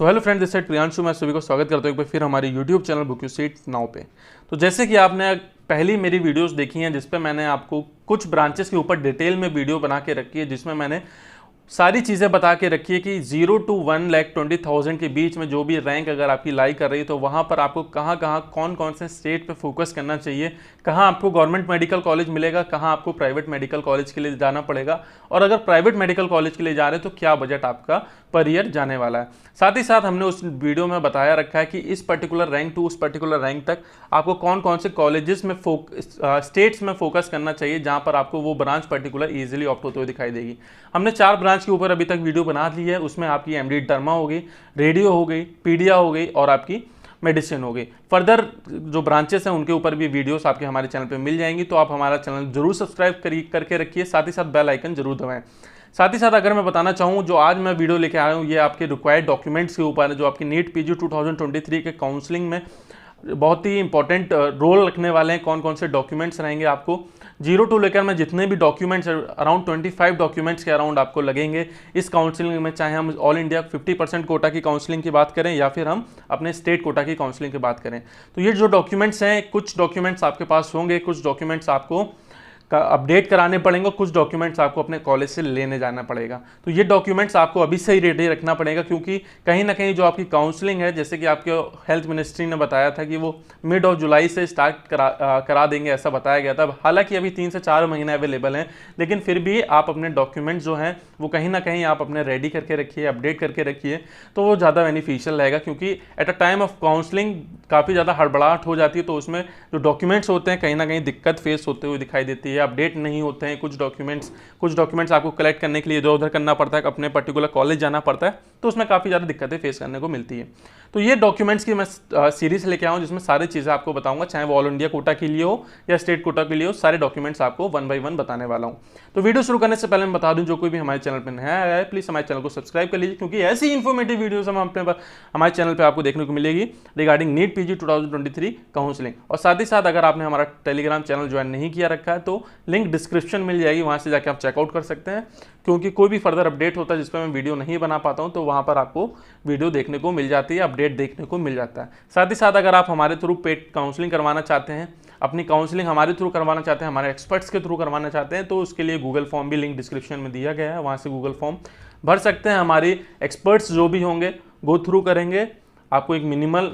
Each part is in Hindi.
तो hello friends, this side Priyanshu. मैं सभी को स्वागत करता हूँ एक बार फिर हमारे YouTube channel book you seat now पे। तो जैसे कि आपने पहली मेरी वीडियोस देखी हैं जिस पे मैंने आपको कुछ ब्रांचेस के ऊपर डिटेल में वीडियो बना के रखी है, जिसमें मैंने सारी चीज़ें बता के रखी है कि 0 to 1,20,000 के बीच में जो भी रैंक अगर आपकी लाई कर रही है तो वहाँ पर आपको कहाँ कहाँ कौन कौन से स्टेट पे फोकस करना चाहिए, कहाँ आपको गवर्नमेंट मेडिकल कॉलेज मिलेगा, कहाँ आपको प्राइवेट मेडिकल कॉलेज के लिए जाना पड़ेगा, और अगर प्राइवेट मेडिकल कॉलेज के लिए जा रहे हैं तो क्या बजट आपका पर ईयर जाने वाला है। साथ ही साथ हमने उस वीडियो में बताया रखा है कि इस पर्टिकुलर रैंक टू उस पर्टिकुलर रैंक तक आपको कौन कौन से कॉलेजेस में स्टेट्स में फोकस करना चाहिए जहाँ पर आपको वो ब्रांच पर्टिकुलर ईजिली ऑप्ट होते हुए दिखाई देगी। हमने 4 ब्रांच के ऊपर अभी तक वीडियो बना ली है। उसमें आपकी एमडी डर्मा हो गई, रेडियो हो गई, पीडिया हो गई और आपकी मेडिसिन हो गई। फर्दर जो ब्रांचेस हैं उनके ऊपर भी वीडियोस आपके हमारे चैनल पे मिल जाएंगी, तो आप हमारा चैनल जरूर सब्सक्राइब करके रखिए, साथ ही साथ बेल आइकन जरूर दबाएं। साथ ही साथ अगर मैं बताना चाहूँ, जो आज मैं वीडियो लेके आया हूँ ये आपके रिक्वायर्ड डॉक्यूमेंट्स के ऊपर है, जो आपकी नीट पीजी 2023 के काउंसलिंग में बहुत ही इंपॉर्टेंट रोल रखने वाले हैं। कौन कौन से डॉक्यूमेंट्स रहेंगे आपको 0 टू लेकर मैं जितने भी डॉक्यूमेंट्स अराउंड 25 डॉक्यूमेंट्स के अराउंड आपको लगेंगे इस काउंसलिंग में, चाहे हम ऑल इंडिया 50% कोटा की काउंसलिंग की बात करें या फिर हम अपने स्टेट कोटा की काउंसलिंग की बात करें। तो ये जो डॉक्यूमेंट्स हैं, कुछ डॉक्यूमेंट्स आपके पास होंगे, कुछ डॉक्यूमेंट्स आपको अपडेट कराने पड़ेंगे, कुछ डॉक्यूमेंट्स आपको अपने कॉलेज से लेने जाना पड़ेगा। तो ये डॉक्यूमेंट्स आपको अभी से ही रेडी रखना पड़ेगा, क्योंकि कहीं ना कहीं जो आपकी काउंसलिंग है, जैसे कि आपके हेल्थ मिनिस्ट्री ने बताया था कि वो मिड ऑफ जुलाई से स्टार्ट करा देंगे, ऐसा बताया गया था। हालांकि अभी 3 से 4 महीने अवेलेबल हैं, लेकिन फिर भी आप अपने डॉक्यूमेंट्स जो हैं वो कहीं ना कहीं आप अपने रेडी करके रखिए, अपडेट करके रखिए, तो वो ज़्यादा बेनिफिशियल रहेगा। क्योंकि at a time of counselling काफ़ी ज़्यादा हड़बड़ाहट हो जाती है, तो उसमें जो डॉक्यूमेंट्स होते हैं कहीं ना कहीं दिक्कत फेस होते हुए दिखाई देती है, अपडेट नहीं होते हैं कुछ डॉक्यूमेंट्स आपको कलेक्ट करने के लिए इधर उधर करना पड़ता है, अपने पर्टिकुलर कॉलेज जाना पड़ता है, तो उसमें काफ़ी ज़्यादा दिक्कतें फेस करने को मिलती है। तो ये डॉक्यूमेंट्स की मैं सीरीज लेके आया हूँ जिसमें सारी चीज़ें आपको बताऊंगा, चाहे वो ऑल इंडिया कोटा के लिए हो या स्टेट कोटा के लिए हो, सारे डॉक्यूमेंट्स आपको 1 by 1 बताने वाला हूँ। तो वीडियो शुरू करने से पहले मैं बता दूं, जो कोई भी हमारे चैनल पर नया आया है प्लीज़ हमारे चैनल को सब्सक्राइब कर लीजिए, क्योंकि ऐसी इन्फॉर्मेटिव वीडियोस हम अपने हमारे चैनल पर आपको देखने को मिलेगी रिगार्डिंग नीट पीजी 2023 काउंसलिंग। और साथ ही साथ अगर आपने हमारा टेलीग्राम चैनल ज्वाइन नहीं किया रखा है तो लिंक डिस्क्रिप्शन मिल जाएगी, वहाँ से जाकर आप चेकआउट कर सकते हैं, क्योंकि कोई भी फर्दर अपडेट होता है जिस पर मैं वीडियो नहीं बना पाता हूं तो वहां पर आपको वीडियो देखने को मिल जाती है, अपडेट देखने को मिल जाता है। साथ ही साथ अगर आप हमारे थ्रू पेड काउंसलिंग करवाना चाहते हैं, अपनी काउंसलिंग हमारे थ्रू करवाना चाहते हैं, हमारे एक्सपर्ट्स के थ्रू करवाना चाहते हैं, तो उसके लिए गूगल फॉर्म भी लिंक डिस्क्रिप्शन में दिया गया है, वहाँ से गूगल फॉर्म भर सकते हैं। हमारी एक्सपर्ट्स जो भी होंगे गो थ्रू करेंगे, आपको एक मिनिमल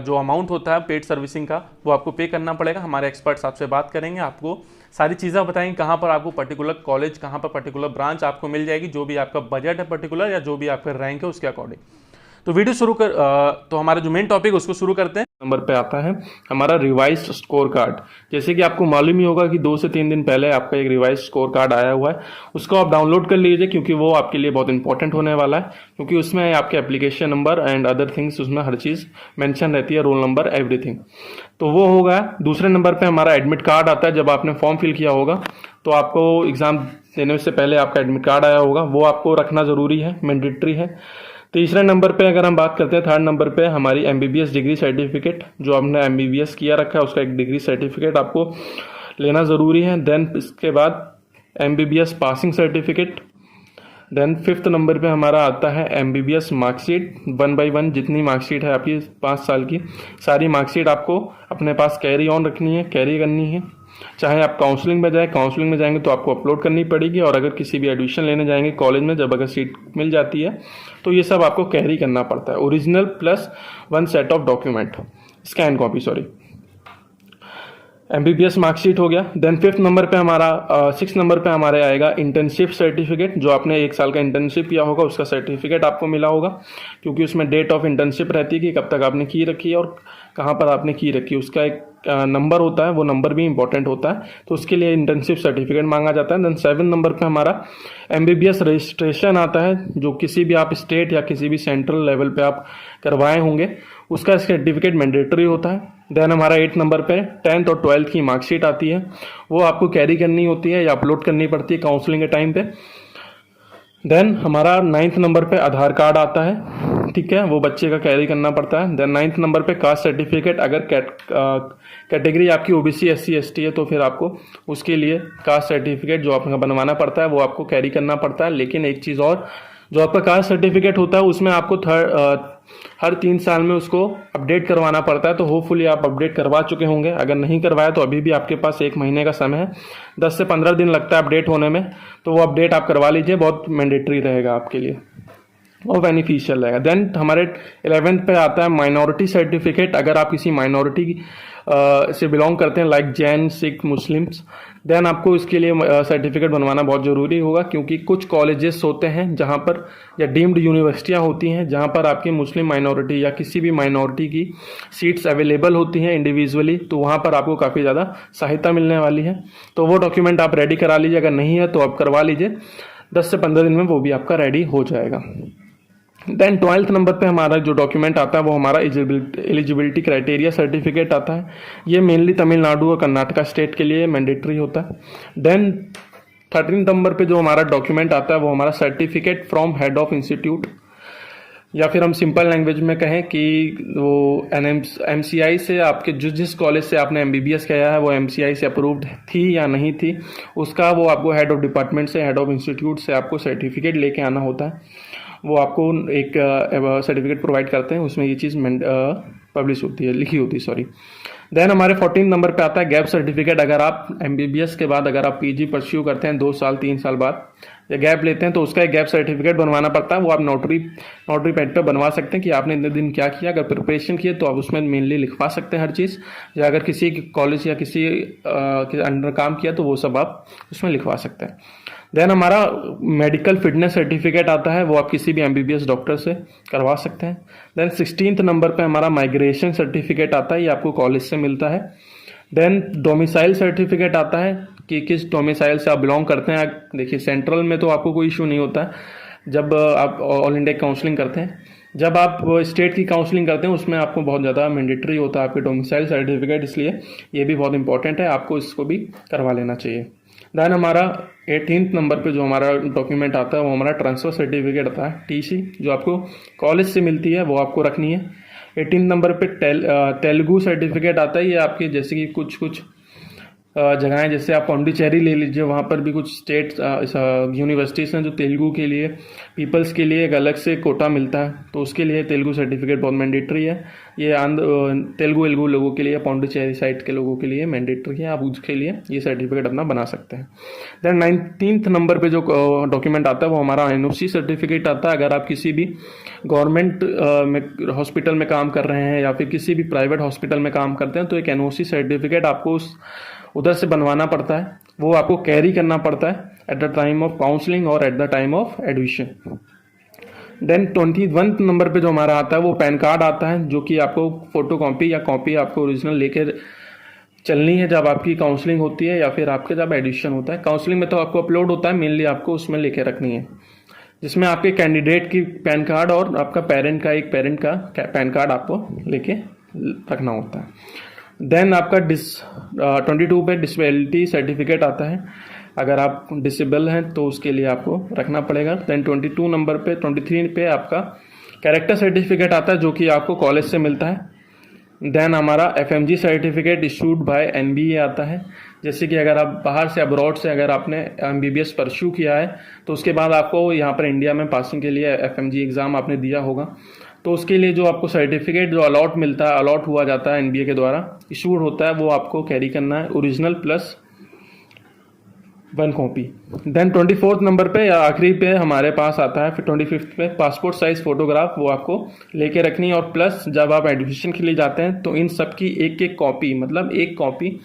जो अमाउंट होता है पेड सर्विसिंग का वो आपको पे करना पड़ेगा। हमारे एक्सपर्ट्स आपसे बात करेंगे, आपको सारी चीज़ें बताएंगे, कहाँ पर आपको पर्टिकुलर कॉलेज, कहाँ पर पर्टिकुलर ब्रांच आपको मिल जाएगी, जो भी आपका बजट है पर्टिकुलर या जो भी आपका रैंक है उसके अकॉर्डिंग। तो वीडियो शुरू कर तो हमारा जो मेन टॉपिक उसको शुरू करते हैं। नंबर पे आता है हमारा रिवाइज्ड स्कोर कार्ड। जैसे कि आपको मालूम ही होगा कि 2 से 3 दिन पहले आपका एक रिवाइज्ड स्कोर कार्ड आया हुआ है, उसको आप डाउनलोड कर लीजिए, क्योंकि वो आपके लिए बहुत इंपॉर्टेंट होने वाला है, क्योंकि उसमें आपके application number and other things, उसमें हर चीज़ मेंशन रहती है, रोल नंबर एवरीथिंग। तो वो होगा। दूसरे नंबर पे हमारा एडमिट कार्ड आता है। जब आपने फॉर्म फिल किया होगा तो आपको एग्जाम देने से पहले आपका एडमिट कार्ड आया होगा, वो आपको रखना ज़रूरी है, मैंडेटरी है। तीसरे नंबर पे अगर हम बात करते हैं, थर्ड नंबर पे हमारी एमबीबीएस डिग्री सर्टिफिकेट, जो आपने एमबीबीएस किया रखा है उसका एक डिग्री सर्टिफिकेट आपको लेना ज़रूरी है। देन इसके बाद MBBS passing certificate. Then fifth number पे हमारा आता है एमबीबीएस मार्कशीट, 1 by 1 जितनी मार्कशीट है आपकी 5 साल की, सारी मार्कशीट आपको अपने पास कैरी ऑन रखनी है, कैरी करनी है। चाहे आप काउंसलिंग में जाएंगे तो आपको अपलोड करनी पड़ेगी, और अगर किसी भी एडमिशन लेने जाएंगे कॉलेज में, जब अगर सीट मिल जाती है तो ये सब आपको कैरी करना पड़ता है। Original plus 1 set of document, scan copy, sorry. MBBS marksheet हो गया। देन फिफ्थ नंबर पे हमारा 6 नंबर पे हमारे आएगा इंटर्नशिप सर्टिफिकेट। जो आपने 1 साल का इंटर्नशिप किया होगा उसका सर्टिफिकेट आपको मिला होगा, क्योंकि उसमें डेट ऑफ इंटर्नशिप रहती है कि कब तक आपने की रखी है और कहाँ पर आपने की रखी है। उसका एक नंबर होता है, वो नंबर भी इंपॉर्टेंट होता है, तो उसके लिए इंटर्नशिप सर्टिफिकेट मांगा जाता है। देन 7 नंबर पे हमारा एमबीबीएस रजिस्ट्रेशन आता है, जो किसी भी आप स्टेट या किसी भी सेंट्रल लेवल पे आप करवाए होंगे, उसका सर्टिफिकेट मैंडेटरी होता है। देन हमारा 8 नंबर पे 10th और 12th की मार्कशीट आती है, वो आपको कैरी करनी होती है या अपलोड करनी पड़ती है काउंसलिंग के टाइम पे। देन हमारा 9th नंबर पे आधार कार्ड आता है, ठीक है, वो बच्चे का कैरी करना पड़ता है। देन 9th नंबर पे कास्ट सर्टिफिकेट, अगर कैटेगरी आपकी ओबीसी SC ST है तो फिर आपको उसके लिए कास्ट सर्टिफिकेट जो आपका बनवाना पड़ता है वो आपको कैरी करना पड़ता है। लेकिन एक चीज़ और, जो आपका कास्ट सर्टिफिकेट होता है उसमें आपको हर 3 साल में उसको अपडेट करवाना पड़ता है। तो होपफुली आप अपडेट करवा चुके होंगे, अगर नहीं करवाया तो अभी भी आपके पास 1 महीने का समय है, 10 से 15 दिन लगता है अपडेट होने में। तो वो अपडेट आप करवा लीजिए, बहुत मैंडेटरी रहेगा आपके लिए और बेनिफिशियल रहेगा। देन हमारे 11th पे आता है माइनॉरिटी सर्टिफिकेट। अगर आप किसी माइनॉरिटी से बिलोंग करते हैं like Jain, Sikh, Muslims, then आपको इसके लिए सर्टिफिकेट बनवाना बहुत ज़रूरी होगा, क्योंकि कुछ कॉलेजेस होते हैं जहां पर, या डीम्ड यूनिवर्सिटियां होती हैं जहां पर आपकी मुस्लिम माइनॉरिटी या किसी भी माइनॉरिटी की सीट्स अवेलेबल होती हैं इंडिविजुअली, तो वहां पर आपको काफ़ी ज़्यादा सहायता मिलने वाली है। तो वो डॉक्यूमेंट आप रेडी करा लीजिए, अगर नहीं है तो आप करवा लीजिए, 10 से 15 दिन में वो भी आपका रेडी हो जाएगा। देन 12th नंबर पे हमारा जो डॉक्यूमेंट आता है वो हमारा एलिजिबिलिटी क्राइटेरिया सर्टिफिकेट आता है। ये मेनली तमिलनाडु और कर्नाटका स्टेट के लिए मैंडेटरी होता है। देन 13th नंबर पे जो हमारा डॉक्यूमेंट आता है वो हमारा certificate from head of institute, या फिर हम सिंपल लैंग्वेज में कहें कि वो MCI से आपके जिस कॉलेज से आपने MBBS किया है वो MCI से अप्रूव्ड थी या नहीं थी, उसका वो आपको हेड ऑफ डिपार्टमेंट से, हेड ऑफ इंस्टीट्यूट से आपको सर्टिफिकेट लेके आना होता है। वो आपको एक सर्टिफिकेट प्रोवाइड करते हैं, उसमें ये चीज़ पब्लिश होती है, लिखी होती है, सॉरी। देन हमारे 14 नंबर पे आता है गैप सर्टिफिकेट। अगर आप MBBS के बाद अगर आप PG परस्यू करते हैं 2 साल 3 साल बाद या गैप लेते हैं तो उसका एक गैप सर्टिफिकेट बनवाना पड़ता है। वो आप नोटरी पैड पे बनवा सकते हैं कि आपने इतने दिन क्या किया। अगर प्रिपरेशन किए तो आप उसमें मेनली लिखवा सकते हैं हर चीज़, या अगर किसी कॉलेज या किसी के अंडर काम किया तो वो सब आप उसमें लिखवा सकते हैं। देन हमारा मेडिकल फिटनेस सर्टिफिकेट आता है, वो आप किसी भी MBBS डॉक्टर से करवा सकते हैं। देन 16th नंबर पे हमारा माइग्रेशन सर्टिफिकेट आता है, ये आपको कॉलेज से मिलता है। देन डोमिसाइल सर्टिफिकेट आता है कि किस डोमिसाइल से आप बिलोंग करते हैं। देखिए सेंट्रल में तो आपको कोई इशू नहीं होता है जब आप ऑल इंडिया काउंसलिंग करते हैं, जब आप स्टेट की काउंसलिंग करते हैं उसमें आपको बहुत ज़्यादा मैंडेटरी होता है आपके डोमिसाइल सर्टिफिकेट, इसलिए ये भी बहुत इंपॉर्टेंट है, आपको इसको भी करवा लेना चाहिए। देन हमारा 18th नंबर पे जो हमारा डॉक्यूमेंट आता है वो हमारा ट्रांसफ़र सर्टिफिकेट आता है, TC, जो आपको कॉलेज से मिलती है, वो आपको रखनी है। 18 नंबर पे तेलुगु सर्टिफिकेट आता है, ये आपके जैसे कि कुछ जगहें, जैसे आप पौंडीचेरी ले लीजिए, वहाँ पर भी कुछ स्टेट यूनिवर्सिटीज़ हैं जो तेलुगु के लिए, पीपल्स के लिए एक अलग से कोटा मिलता है, तो उसके लिए तेलुगु सर्टिफिकेट बहुत मैंडेटरी है। ये तेलुगु लोगों के लिए, पौंडीचेरी साइड के लोगों के लिए मैंडेटरी है, आप उसके लिए ये सर्टिफिकेट अपना बना सकते हैं। देन 19th नंबर पे जो डॉक्यूमेंट आता है वो हमारा NOC सर्टिफिकेट आता है। अगर आप किसी भी गवर्नमेंट में हॉस्पिटल में काम कर रहे हैं या फिर किसी भी प्राइवेट हॉस्पिटल में काम करते हैं तो एक NOC सर्टिफिकेट आपको उधर से बनवाना पड़ता है, वो आपको कैरी करना पड़ता है at the time of counselling और at the time of admission. Then 21th number पे जो हमारा आता है वो पैन कार्ड आता है, जो कि आपको फोटो कॉपी या कॉपी आपको ओरिजिनल लेकर चलनी है जब आपकी काउंसलिंग होती है या फिर आपके जब एडमिशन होता है। काउंसलिंग में तो आपको अपलोड होता है, मेनली आपको उसमें लेके रखनी है, जिसमें आपके कैंडिडेट की पैन कार्ड और आपका पेरेंट का पैन कार्ड आपको लेके रखना होता है। देन आपका 22 पे डिसेबिलिटी सर्टिफिकेट आता है, अगर आप डिसेबल हैं तो उसके लिए आपको रखना पड़ेगा। देन 22 नंबर पे 23 पे आपका कैरेक्टर सर्टिफिकेट आता है, जो कि आपको कॉलेज से मिलता है। देन हमारा FMG certificate issued by NBA आता है, जैसे कि अगर आप बाहर से, अब्रॉड से अगर आपने MBBS परस्यू किया है तो उसके बाद आपको यहाँ पर इंडिया में पासिंग के लिए FMG एग्ज़ाम आपने दिया होगा, तो उसके लिए जो आपको सर्टिफिकेट जो अलॉट हुआ जाता है NBA के द्वारा, इशूड होता है, वो आपको कैरी करना है, original plus 1 copy. Then 24th number पे या आखिरी पे हमारे पास आता है, फिर 25th पे पासपोर्ट साइज फोटोग्राफ, वो आपको लेके रखनी है। और प्लस जब आप एडमिशन के लिए जाते हैं तो इन सब की एक कॉपी, मतलब एक कॉपी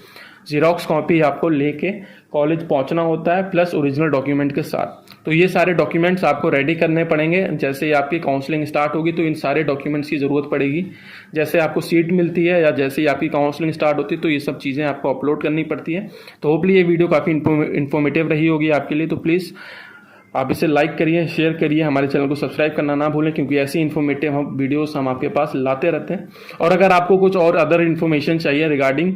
जीरोक्स कॉपी आपको लेके कॉलेज पहुंचना होता है, प्लस ओरिजिनल डॉक्यूमेंट के साथ। तो ये सारे डॉक्यूमेंट्स आपको रेडी करने पड़ेंगे। जैसे ही आपकी काउंसलिंग स्टार्ट होगी तो इन सारे डॉक्यूमेंट्स की ज़रूरत पड़ेगी। जैसे आपको सीट मिलती है या जैसे ही आपकी काउंसलिंग स्टार्ट होती है तो ये सब चीज़ें आपको अपलोड करनी पड़ती है। तो होपली ये वीडियो काफ़ी इन्फॉर्मेटिव रही होगी आपके लिए। तो प्लीज़ आप इसे लाइक करिए, शेयर करिए, हमारे चैनल को सब्सक्राइब करना ना भूलें, क्योंकि ऐसी इन्फॉर्मेटिव वीडियोस हम आपके पास लाते रहते हैं। और अगर आपको कुछ और अदर इन्फॉर्मेशन चाहिए रिगार्डिंग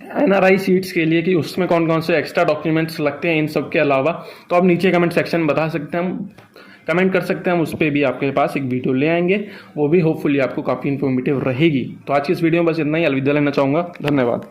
NRI सीट्स के लिए कि उसमें कौन कौन से एक्स्ट्रा डॉक्यूमेंट्स लगते हैं इन सब के अलावा, तो आप नीचे कमेंट सेक्शन में बता सकते हैं, हम कमेंट कर सकते हैं, हम उस पर भी आपके पास एक वीडियो ले आएंगे, वो भी होपफुली आपको काफ़ी इन्फॉर्मेटिव रहेगी। तो आज की इस वीडियो में बस इतना ही, अलविदा लेना चाहूँगा। धन्यवाद।